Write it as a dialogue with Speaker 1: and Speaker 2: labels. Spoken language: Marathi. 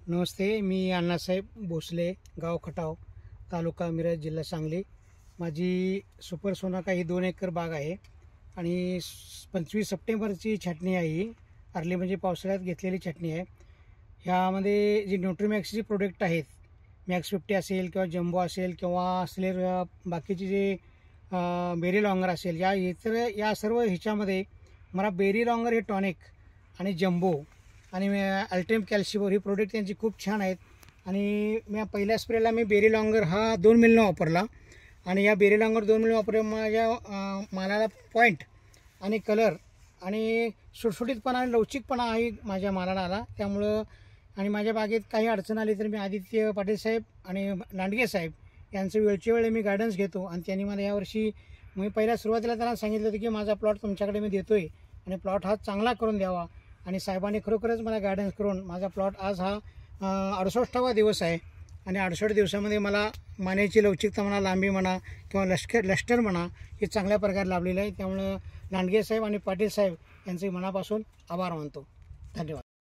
Speaker 1: नमस्ते, मी अण्णासाहेब भोसले, गाव खटाव, तालुका मिरज, जिल्हा सांगली। माझी सुपर सोनाका ही 2 एकर बाग आहे आणि 25 सप्टेंबरची छाटणी आहे। ही अर्ली म्हणजे पावसाळ्यात घेतलेली छाटणी आहे। ह्यामध्ये जी न्यूट्रीमॅक्सची प्रोडक्ट आहेत, मॅक्स 50 असेल किंवा जम्बो असेल किंवा असले बाकीचे जे बेरी लॉंगर असेल, या सर्व ह्याच्यामध्ये मला बेरी लॉंगर हे टॉनिक आणि जम्बो आणि अल्ट्रीम कॅल्शियम ही प्रोडक्ट त्यांची खूप छान आहेत। आणि मी पहिल्या स्प्रेला मी बेरी लॉंगर हा 2 मिलीनं वापरला आणि या बेरी लॉंगर 2 मिली वापरल्यामुळे माझ्या मालाला पॉईंट आणि कलर आणि सुटसुटीतपणा आणि लवचिकपणा आहे माझ्या मालाला आला। त्यामुळं आणि माझ्या बागेत काही अडचण आली तर मी आदित्य पाटील साहेब आणि लांडगे साहेब यांचं वेळच्या वेळी मी गायडन्स घेतो आणि त्यांनी मला यावर्षी मी पहिल्या सुरुवातीला त्यांना सांगितलं होतं की माझा प्लॉट तुमच्याकडे मी देतो आहे आणि प्लॉट हा चांगला करून द्यावा। आणि साहेबांनी खरोखरच मला गायडन्स करून माझा प्लॉट आज हा 68वा दिवस आहे आणि 68 दिवसामध्ये मला मानेची लवचिकता म्हणा, लांबी म्हणा किंवा लष्टर म्हणा हे चांगल्या प्रकारे लाभलेलं आहे। त्यामुळं लांडगे साहेब आणि पाटील साहेब यांचे मनापासून आभार मानतो। धन्यवाद।